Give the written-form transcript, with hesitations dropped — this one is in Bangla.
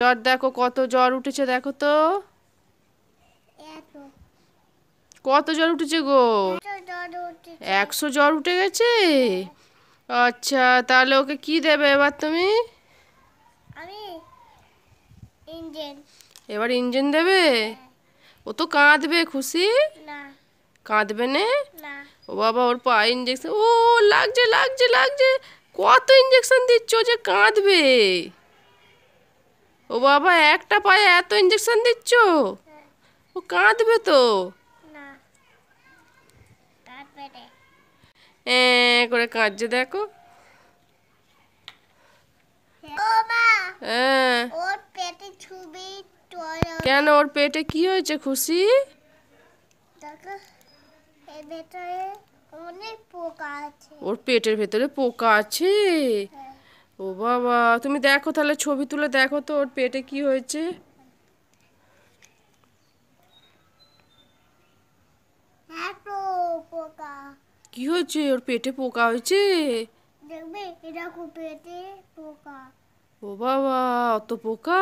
জ্বর দেখো, কত জ্বর উঠেছে দেখো তো। কত জ্বর উঠেছে গো? 100 জ্বর উঠে গেছে। আচ্ছা, তাহলে ওকে কি দেবে এবার তুমি? এবার ইঞ্জেকশন দেবে। ও তো কাঁদবে খুশি। কাঁদবে নে। ও বাবা, ওর পায়ে ইঞ্জেকশন। ও লাগছে লাগছে লাগছে। কত ইঞ্জেকশন দিচ্ছ যে কাঁদবে? ও বাবা, একটা পায়ে এত ইঞ্জেকশন দিচ্ছ? ও কাঁদবে তো। করে কাঁদছে দেখো। হ্যাঁ। কেন, ওর পেটে কি হয়েছে খুশি? ওর পেটের ভেতরে পোকা আছে। ও বাবা, তুমি দেখো তাহলে, ছবি তুলে দেখো তো ওর পেটে কি হয়েছে। কি হয়েছে? ওর পেটে পোকা হয়েছে। ও বাবা, অত পোকা।